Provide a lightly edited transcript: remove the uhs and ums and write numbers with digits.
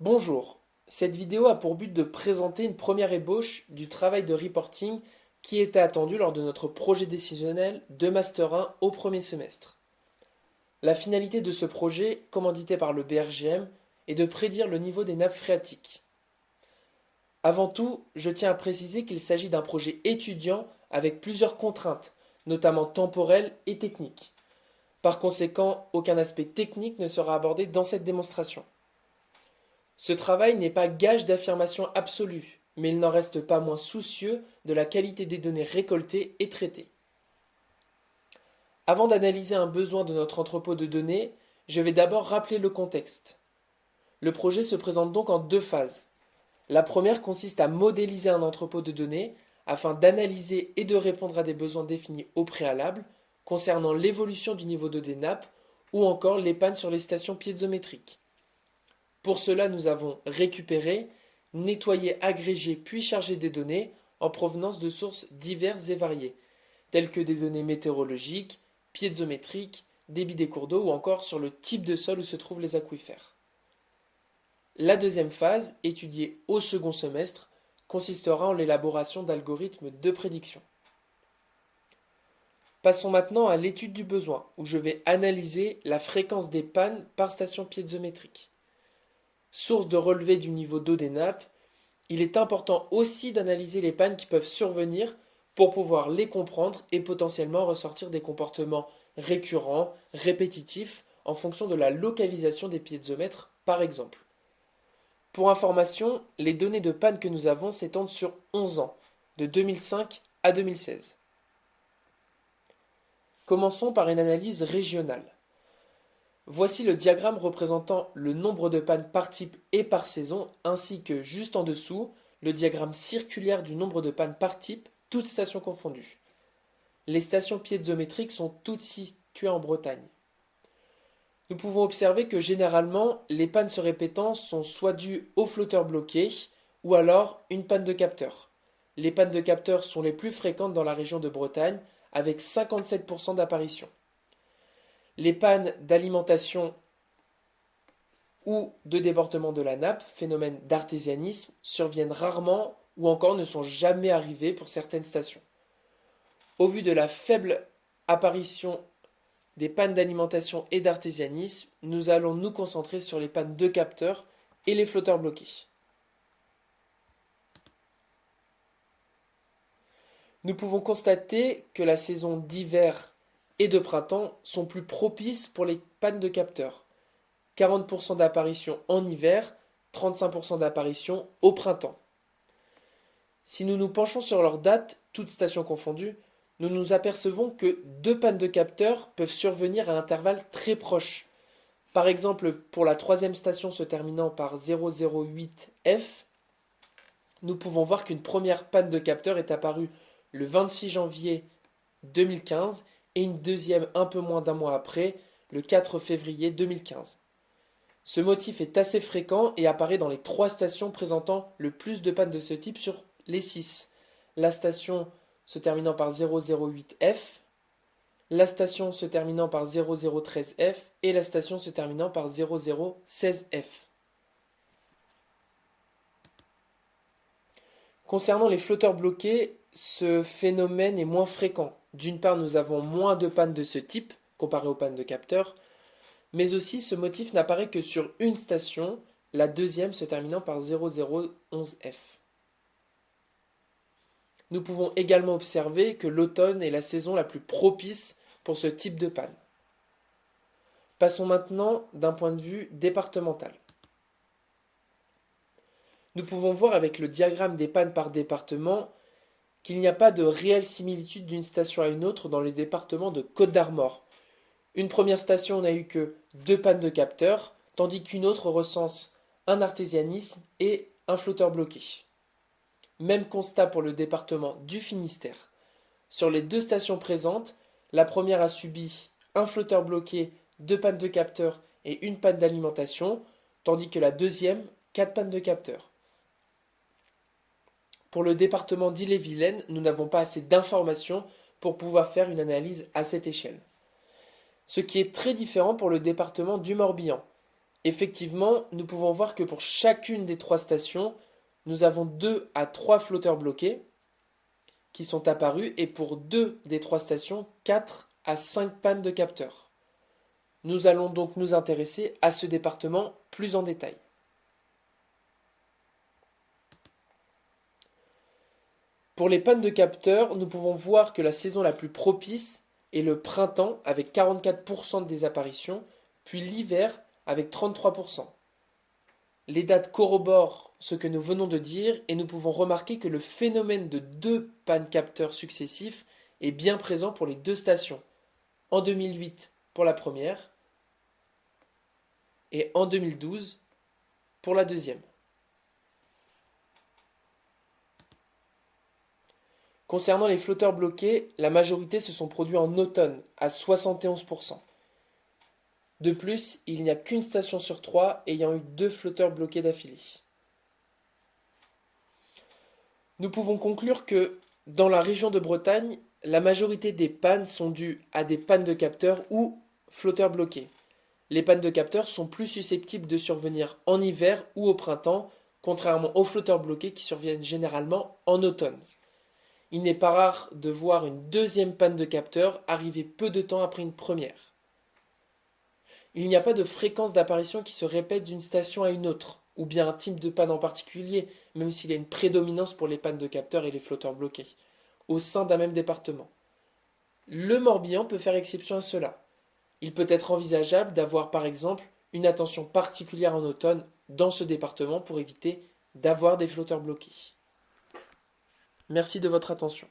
Bonjour, cette vidéo a pour but de présenter une première ébauche du travail de reporting qui était attendu lors de notre projet décisionnel de Master 1 au premier semestre. La finalité de ce projet, commandité par le BRGM, est de prédire le niveau des nappes phréatiques. Avant tout, je tiens à préciser qu'il s'agit d'un projet étudiant avec plusieurs contraintes, notamment temporelles et techniques. Par conséquent, aucun aspect technique ne sera abordé dans cette démonstration. Ce travail n'est pas gage d'affirmation absolue, mais il n'en reste pas moins soucieux de la qualité des données récoltées et traitées. Avant d'analyser un besoin de notre entrepôt de données, je vais d'abord rappeler le contexte. Le projet se présente donc en deux phases. La première consiste à modéliser un entrepôt de données afin d'analyser et de répondre à des besoins définis au préalable concernant l'évolution du niveau d'eau des nappes ou encore les pannes sur les stations piézométriques. Pour cela, nous avons récupéré, nettoyé, agrégé puis chargé des données en provenance de sources diverses et variées, telles que des données météorologiques, piézométriques, débit des cours d'eau ou encore sur le type de sol où se trouvent les aquifères. La deuxième phase, étudiée au second semestre, consistera en l'élaboration d'algorithmes de prédiction. Passons maintenant à l'étude du besoin, où je vais analyser la fréquence des pannes par station piézométrique. Source de relevé du niveau d'eau des nappes, il est important aussi d'analyser les pannes qui peuvent survenir pour pouvoir les comprendre et potentiellement ressortir des comportements récurrents, répétitifs, en fonction de la localisation des piézomètres par exemple. Pour information, les données de panne que nous avons s'étendent sur 11 ans, de 2005 à 2016. Commençons par une analyse régionale. Voici le diagramme représentant le nombre de pannes par type et par saison, ainsi que, juste en dessous, le diagramme circulaire du nombre de pannes par type, toutes stations confondues. Les stations piézométriques sont toutes situées en Bretagne. Nous pouvons observer que généralement, les pannes se répétant sont soit dues au flotteur bloqué, ou alors une panne de capteur. Les pannes de capteurs sont les plus fréquentes dans la région de Bretagne, avec 57% d'apparitions. Les pannes d'alimentation ou de débordement de la nappe, phénomène d'artésianisme, surviennent rarement ou encore ne sont jamais arrivés pour certaines stations. Au vu de la faible apparition des pannes d'alimentation et d'artésianisme, nous allons nous concentrer sur les pannes de capteurs et les flotteurs bloqués. Nous pouvons constater que la saison d'hiver et de printemps sont plus propices pour les pannes de capteurs. 40% d'apparition en hiver, 35% d'apparition au printemps. Si nous nous penchons sur leurs dates, toutes stations confondues, nous nous apercevons que deux pannes de capteurs peuvent survenir à intervalles très proches. Par exemple, pour la troisième station se terminant par 008F, nous pouvons voir qu'une première panne de capteur est apparue le 26 janvier 2015 et une deuxième un peu moins d'un mois après, le 4 février 2015. Ce motif est assez fréquent et apparaît dans les trois stations présentant le plus de pannes de ce type sur les 6. La station se terminant par 008F, la station se terminant par 0013F et la station se terminant par 0016F. Concernant les flotteurs bloqués, ce phénomène est moins fréquent. D'une part, nous avons moins de pannes de ce type comparé aux pannes de capteurs, mais aussi ce motif n'apparaît que sur une station, la deuxième se terminant par 0011F. Nous pouvons également observer que l'automne est la saison la plus propice pour ce type de panne. Passons maintenant d'un point de vue départemental. Nous pouvons voir avec le diagramme des pannes par département qu'il n'y a pas de réelle similitude d'une station à une autre dans le département de Côte-d'Armor. Une première station n'a eu que deux pannes de capteurs, tandis qu'une autre recense un artésianisme et un flotteur bloqué. Même constat pour le département du Finistère. Sur les deux stations présentes, la première a subi un flotteur bloqué, deux pannes de capteurs et une panne d'alimentation, tandis que la deuxième, quatre pannes de capteurs. Pour le département d'Ille-et-Vilaine, nous n'avons pas assez d'informations pour pouvoir faire une analyse à cette échelle. Ce qui est très différent pour le département du Morbihan. Effectivement, nous pouvons voir que pour chacune des 3 stations, nous avons 2 à 3 flotteurs bloqués qui sont apparus et pour 2 des 3 stations, 4 à 5 pannes de capteurs. Nous allons donc nous intéresser à ce département plus en détail. Pour les pannes de capteurs, nous pouvons voir que la saison la plus propice est le printemps avec 44% de désapparitions, puis l'hiver avec 33%. Les dates corroborent ce que nous venons de dire et nous pouvons remarquer que le phénomène de 2 pannes capteurs successifs est bien présent pour les 2 stations. En 2008 pour la première et en 2012 pour la deuxième. Concernant les flotteurs bloqués, la majorité se sont produits en automne à 71%. De plus, il n'y a qu'une station sur 3 ayant eu 2 flotteurs bloqués d'affilée. Nous pouvons conclure que, dans la région de Bretagne, la majorité des pannes sont dues à des pannes de capteurs ou flotteurs bloqués. Les pannes de capteurs sont plus susceptibles de survenir en hiver ou au printemps, contrairement aux flotteurs bloqués qui surviennent généralement en automne. Il n'est pas rare de voir une deuxième panne de capteur arriver peu de temps après une première. Il n'y a pas de fréquence d'apparition qui se répète d'une station à une autre, ou bien un type de panne en particulier, même s'il y a une prédominance pour les pannes de capteurs et les flotteurs bloqués, au sein d'un même département. Le Morbihan peut faire exception à cela. Il peut être envisageable d'avoir par exemple une attention particulière en automne dans ce département pour éviter d'avoir des flotteurs bloqués. Merci de votre attention.